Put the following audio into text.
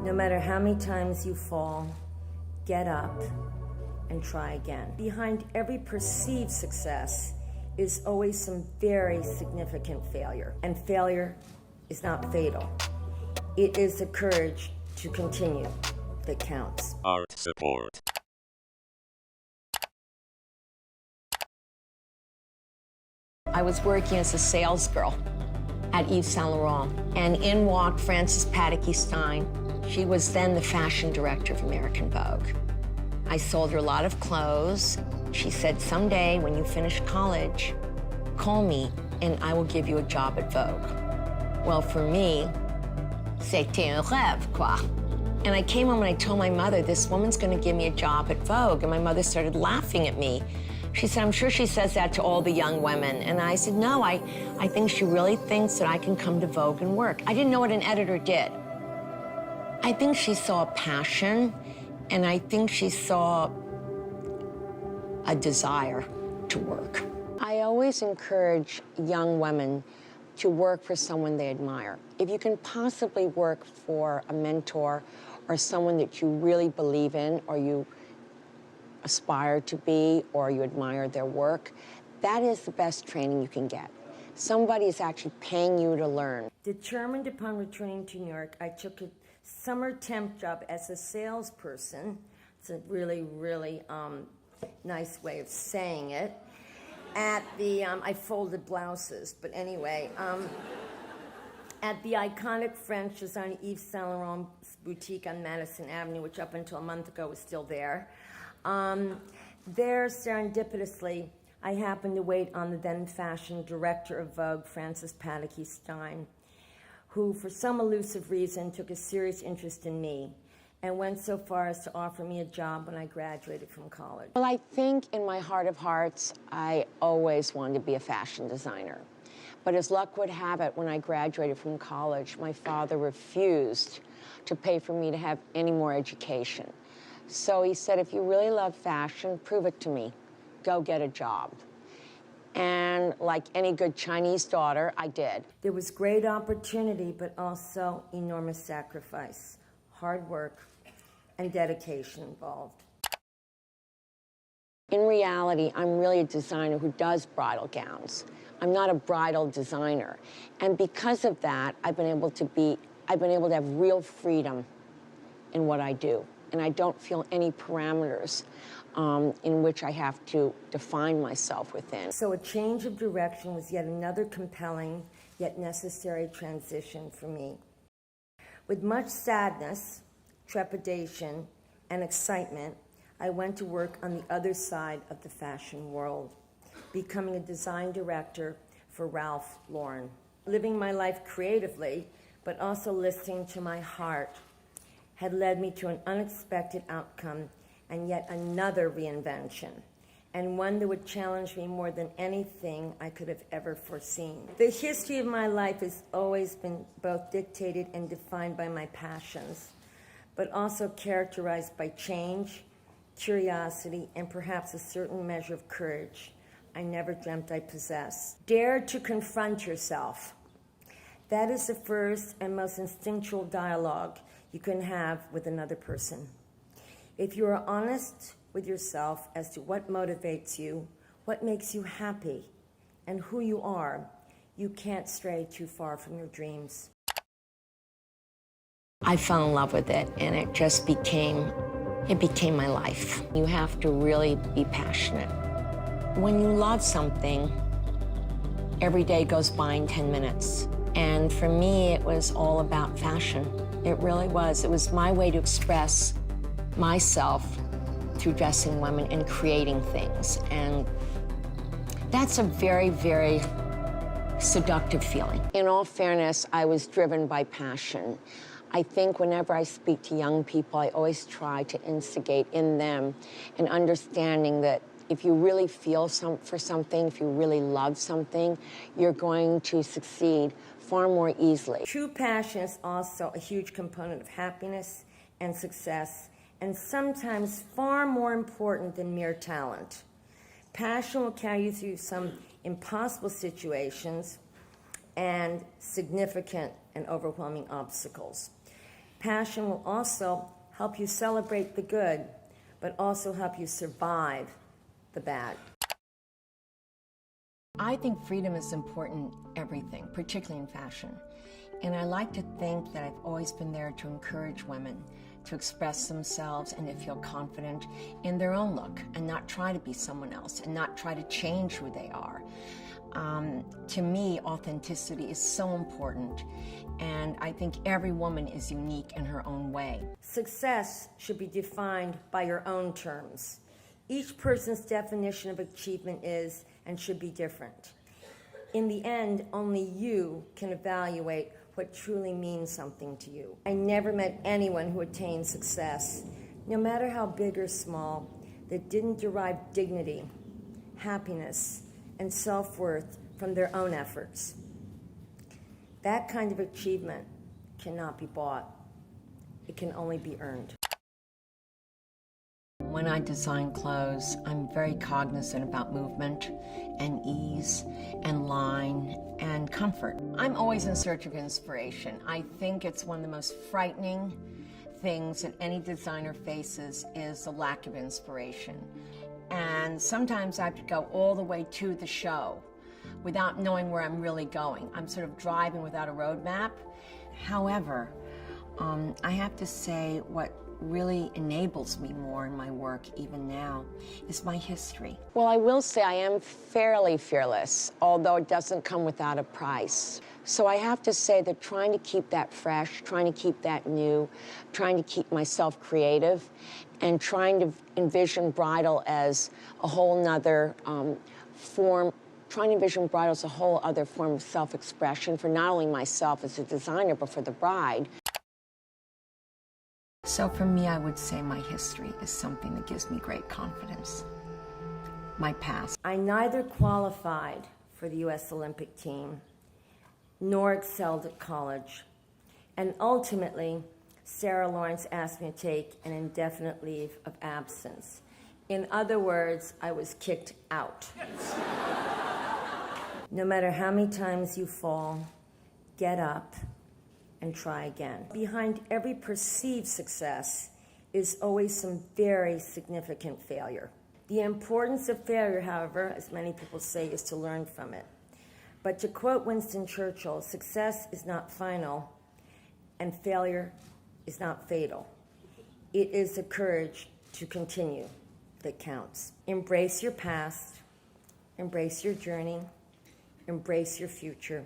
No matter how many times you fall, get up and try again. Behind every perceived success is always some very significant failure. And failure is not fatal. It is the courage to continue that counts. Art support. I was working as a sales girl at Yves Saint Laurent, and in walked Frances Pataky Stein. She was then the fashion director of American Vogue. I sold her a lot of clothes. She said, someday when you finish college, call me and I will give you a job at Vogue. Well, for me, c'était un rêve, quoi. And I came home and I told my mother, this woman's gonna give me a job at Vogue. And my mother started laughing at me. She said, I'm sure she says that to all the young women. And I said, no, I think she really thinks that I can come to Vogue and work. I didn't know what an editor did. I think she saw a passion, and I think she saw a desire to work. I always encourage young women to work for someone they admire. If you can possibly work for a mentor or someone that you really believe in or you aspire to be or you admire their work, that is the best training you can get. Somebody is actually paying you to learn. Determined upon returning to New York, I took a summer temp job as a salesperson. It's a really, really nice way of saying it. At the, I folded blouses, but anyway, at the iconic French designer Yves Saint Laurent boutique on Madison Avenue, which up until a month ago was still there. There, serendipitously, I happened to wait on the then fashion director of Vogue, Frances Pataky Stein, who, for some elusive reason, took a serious interest in me and went so far as to offer me a job when I graduated from college. Well, I think in my heart of hearts, I always wanted to be a fashion designer. But as luck would have it, when I graduated from college, my father refused to pay for me to have any more education. So he said, if you really love fashion, prove it to me. Go get a job. And like any good Chinese daughter, I did. There was great opportunity, but also enormous sacrifice, hard work, and dedication involved. In reality, I'm really a designer who does bridal gowns. I'm not a bridal designer. And because of that, I've been able to have real freedom in what I do. And I don't feel any parameters in which I have to define myself within. So a change of direction was yet another compelling, yet necessary transition for me. With much sadness, trepidation, and excitement, I went to work on the other side of the fashion world, becoming a design director for Ralph Lauren. Living my life creatively, but also listening to my heart, had led me to an unexpected outcome and yet another reinvention, and one that would challenge me more than anything I could have ever foreseen. The history of my life has always been both dictated and defined by my passions, but also characterized by change, curiosity, and perhaps a certain measure of courage I never dreamt I'd possess. Dare to confront yourself. That is the first and most instinctual dialogue you can have with another person. If you are honest with yourself as to what motivates you, what makes you happy, and who you are, you can't stray too far from your dreams. I fell in love with it, and it just became my life. You have to really be passionate. When you love something, every day goes by in 10 minutes. And for me, it was all about fashion. It really was. It was my way to express myself through dressing women and creating things. And that's a very, very seductive feeling. In all fairness, I was driven by passion. I think whenever I speak to young people, I always try to instigate in them an understanding that if you really feel for something, if you really love something, you're going to succeed far more easily. True passion is also a huge component of happiness and success, and sometimes far more important than mere talent. Passion will carry you through some impossible situations and significant and overwhelming obstacles. Passion will also help you celebrate the good, but also help you survive the bad. I think freedom is important in everything, particularly in fashion. And I like to think that I've always been there to encourage women to express themselves and to feel confident in their own look and not try to be someone else and not try to change who they are. To me, authenticity is so important, and I think every woman is unique in her own way. Success should be defined by your own terms. Each person's definition of achievement is and should be different. In the end, only you can evaluate what truly means something to you. I never met anyone who attained success, no matter how big or small, that didn't derive dignity, happiness, and self-worth from their own efforts. That kind of achievement cannot be bought. It can only be earned. When I design clothes, I'm very cognizant about movement and ease and line and comfort. I'm always in search of inspiration. I think it's one of the most frightening things that any designer faces is the lack of inspiration. And sometimes I have to go all the way to the show without knowing where I'm really going. I'm sort of driving without a roadmap. However, I have to say what really enables me more in my work even now is my history. Well, I will say I am fairly fearless, although it doesn't come without a price. So I have to say that trying to keep that fresh, trying to keep that new, trying to keep myself creative, and trying to envision bridal as a whole nother trying to envision bridal as a whole other form of self-expression for not only myself as a designer, but for the bride. So for me, I would say my history is something that gives me great confidence. My past. I neither qualified for the U.S. Olympic team, nor excelled at college. And ultimately, Sarah Lawrence asked me to take an indefinite leave of absence. In other words, I was kicked out. No matter how many times you fall, get up and try again. Behind every perceived success is always some very significant failure. The importance of failure, however, as many people say, is to learn from it. But to quote Winston Churchill, success is not final and failure is not fatal. It is the courage to continue that counts. Embrace your past, embrace your journey, embrace your future.